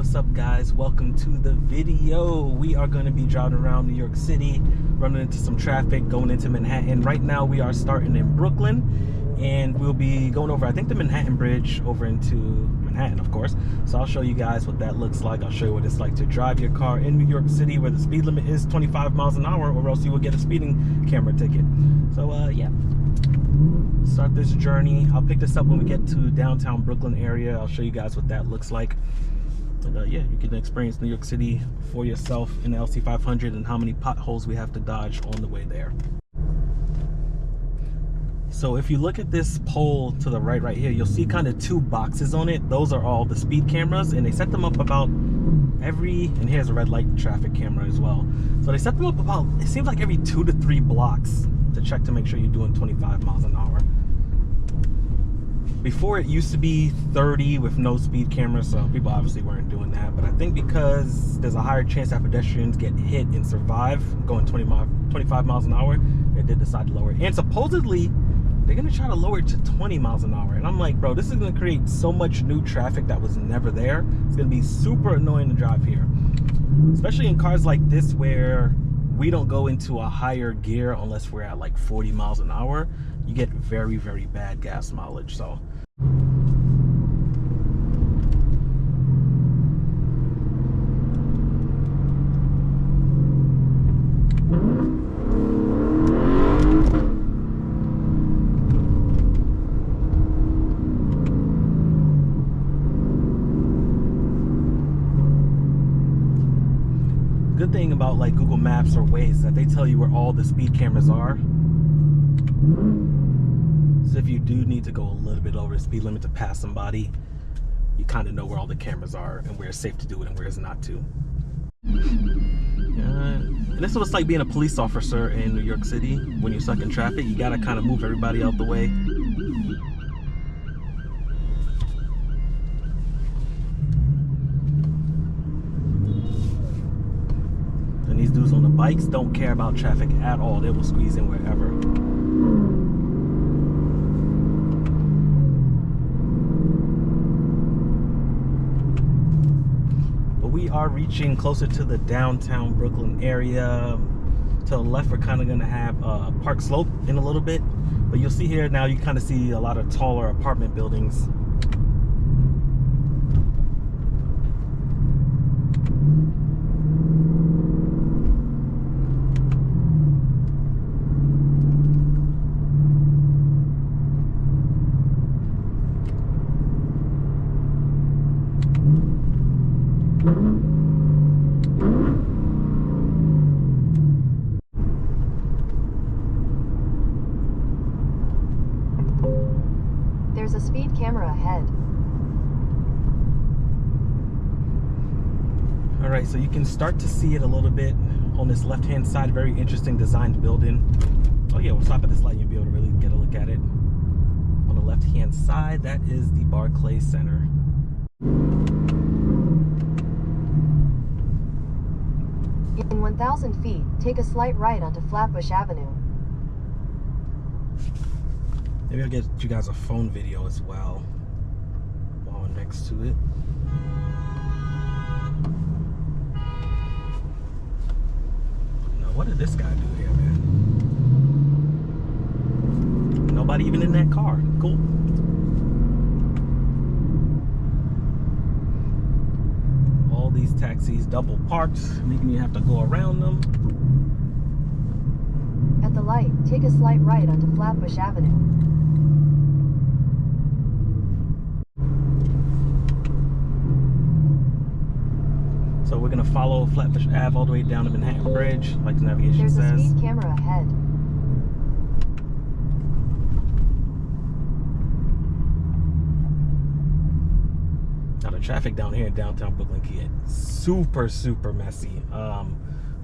What's up, guys? Welcome to the video. We are going to be driving around New York City, running into some traffic, going into Manhattan. Right now we are starting in Brooklyn, and we'll be going over, I think, the Manhattan Bridge over into Manhattan, of course. So I'll show you guys what that looks like. I'll show you what it's like to drive your car in New York City, where the speed limit is 25 miles an hour, or else you will get a speeding camera ticket. So yeah, start this journey. I'll pick this up when we get to downtown Brooklyn area. I'll show you guys what that looks like. And yeah, you can experience New York City for yourself in the LC 500 and how many potholes we have to dodge on the way there. So if you look at this pole to the right here, you'll see kind of two boxes on it. Those are all the speed cameras, and they set them up about and here's a red light traffic camera as well. So they set them up about, it seems like every 2 to 3 blocks to check to make sure you're doing 25 miles an hour. Before, it used to be 30 with no speed camera, so people obviously weren't doing that. But I think because there's a higher chance that pedestrians get hit and survive going 25 miles an hour, they did decide to lower it. And supposedly, they're gonna try to lower it to 20 miles an hour. And I'm like, bro, this is gonna create so much new traffic that was never there. It's gonna be super annoying to drive here. Especially in cars like this where we don't go into a higher gear unless we're at like 40 miles an hour. You get very, very bad gas mileage, so. Good thing about like Google Maps or Waze is that they tell you where all the speed cameras are. So if you do need to go a little bit over the speed limit to pass somebody, you kind of know where all the cameras are and where it's safe to do it and where it's not to. And this is what it's like being a police officer in New York City. When you're stuck in traffic, you gotta kind of move everybody out the way. And these dudes on the bikes don't care about traffic at all. They will squeeze in wherever. We are reaching closer to the downtown Brooklyn area. To the left, we're kind of going to have Park Slope in a little bit, but you'll see here now, you kind of see a lot of taller apartment buildings. There's a speed camera ahead. All right, so you can start to see it a little bit on this left-hand side. Very interesting designed building. Oh yeah, we'll stop at this light and you'll be able to really get a look at it. On the left-hand side, that is the Barclays Center. In 1,000 feet, take a slight right onto Flatbush Avenue. Maybe I'll get you guys a phone video as well while I'm next to it. Now, what did this guy do here, man? Nobody even in that car. Cool. All these taxis double parked, making you have to go around them. At the light, take a slight right onto Flatbush Avenue. So we're gonna follow Flatbush Ave all the way down to Manhattan Bridge, like the navigation says. There's a speed camera ahead. Now the traffic down here in downtown Brooklyn can get super, super messy.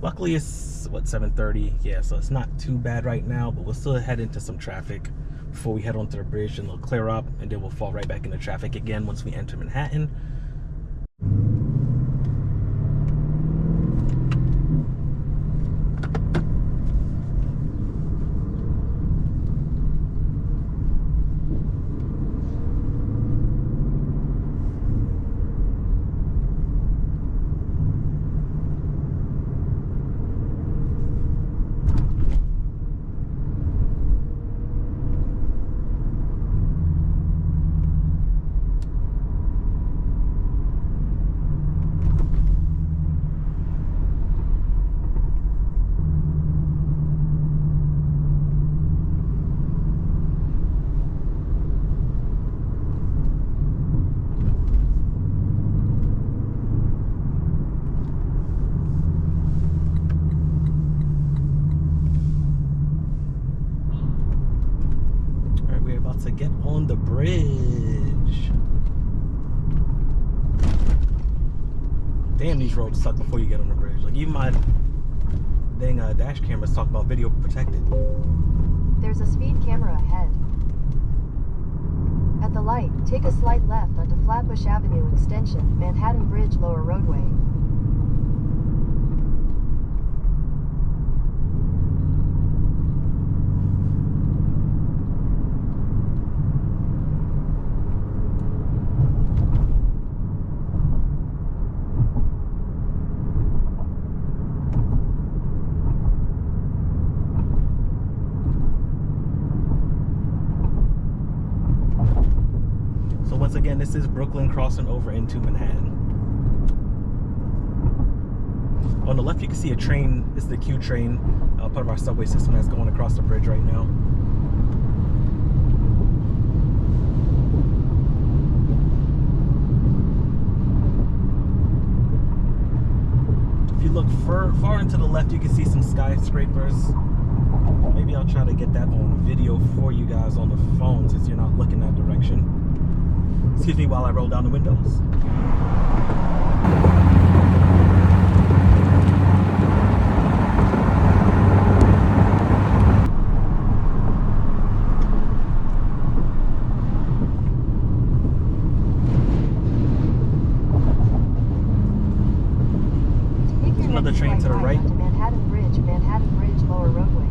Luckily it's, what, 7:30? Yeah, so it's not too bad right now, but we'll still head into some traffic before we head onto the bridge, and it'll clear up, and then we'll fall right back into traffic again once we enter Manhattan. Damn, these roads suck before you get on the bridge. Like, even my dang dash cameras talk about video protected. There's a speed camera ahead. At the light, take a slight left onto Flatbush Avenue Extension, Manhattan Bridge Lower Roadway. Once again, this is Brooklyn crossing over into Manhattan. On the left, you can see a train. It's the Q train, part of our subway system that's going across the bridge right now. If you look far into the left, you can see some skyscrapers. Maybe I'll try to get that on video for you guys on the phone since you're not looking that direction. Excuse me while I roll down the windows. There's another train to the right. Manhattan Bridge Lower Roadway.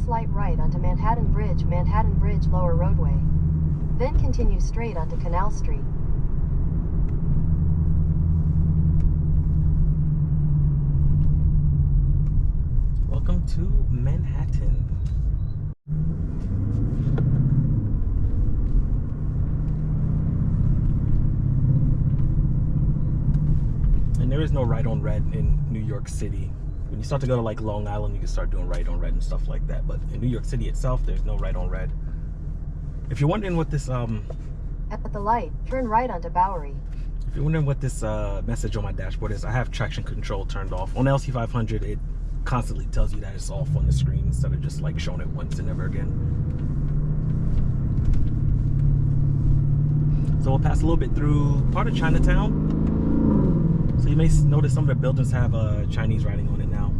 Slight right onto Manhattan Bridge Lower Roadway. Then continue straight onto Canal Street. Welcome to Manhattan. And there is no right on red in New York City. When you start to go to like Long Island, you can start doing right on red and stuff like that. But in New York City itself, there's no right on red. If you're wondering what this At the light, turn right onto Bowery. If you're wondering what this message on my dashboard is, I have traction control turned off. On the LC500, it constantly tells you that it's off on the screen instead of just like showing it once and never again. So we'll pass a little bit through part of Chinatown. So you may notice some of the buildings have Chinese writing on it now.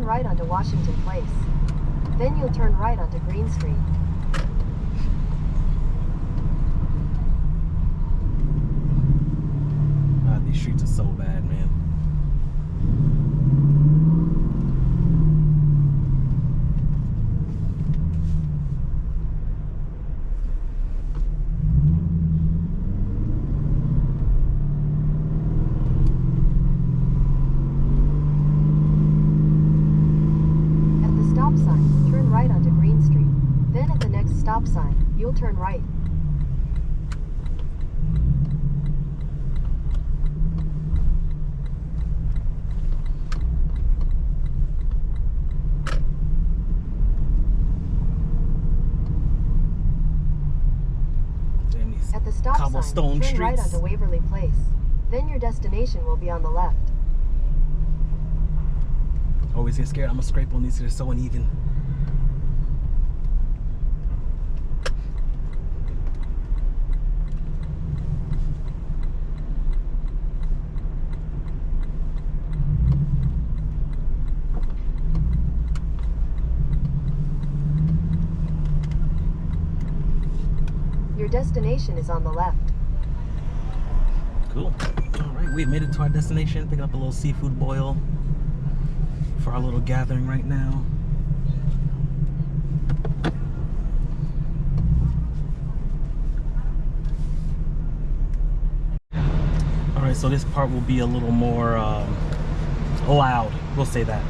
Right onto Washington Place. Then you'll turn right onto Green Street. God, these streets are so bad, man. stop sign, you'll turn right. At the stop cobblestone sign, turn right streets. onto Waverly Place. Then your destination will be on the left. Always get scared. I'm gonna scrape on these. They're so uneven. Your destination is on the left. Cool. All right, we made it to our destination. Picking up a little seafood boil for our little gathering right now. All right, so this part will be a little more loud. We'll say that.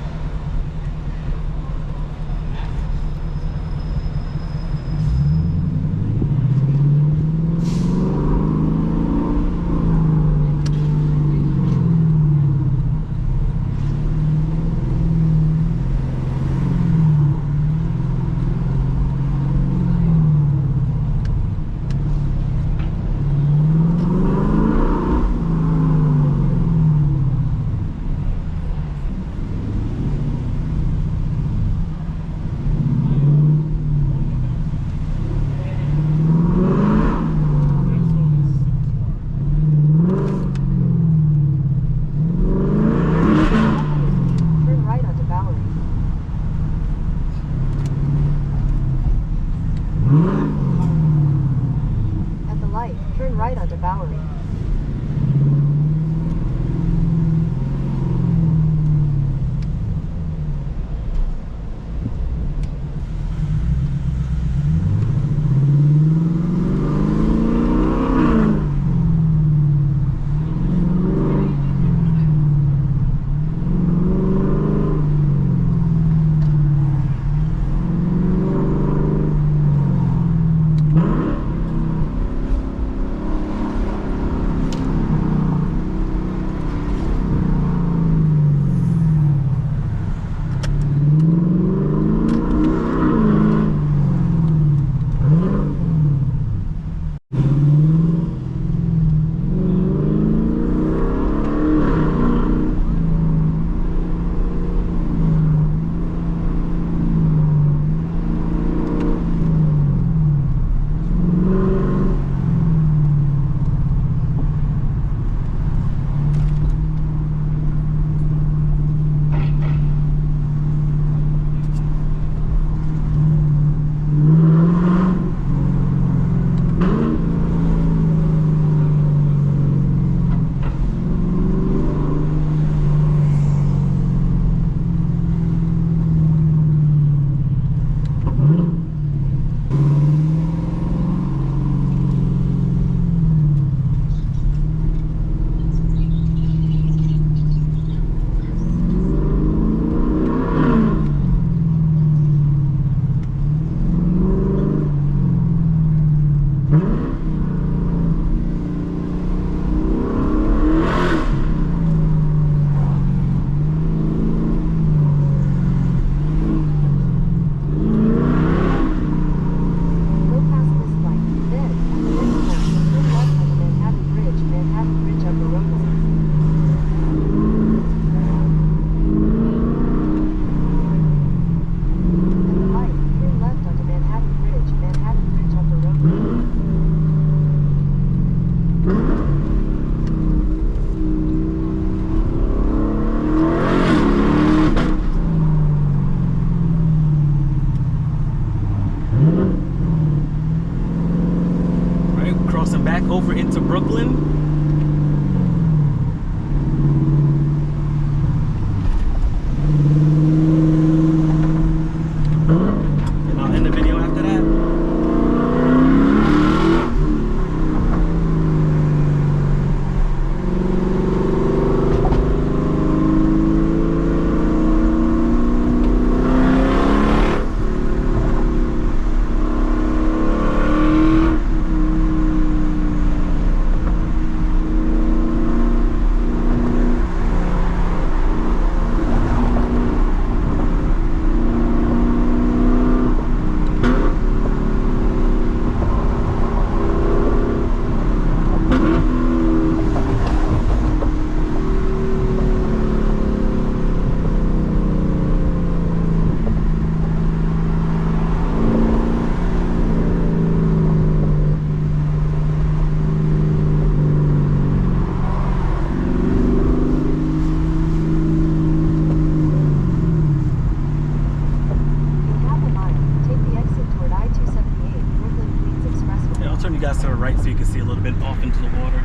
to the right so you can see a little bit off into the water.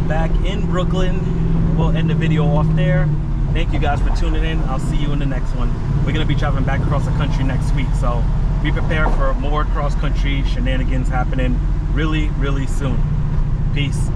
Back in Brooklyn. We'll end the video off there. Thank you guys for tuning in. I'll see you in the next one. We're gonna be traveling back across the country next week, so be prepared for more cross-country shenanigans happening really soon. Peace.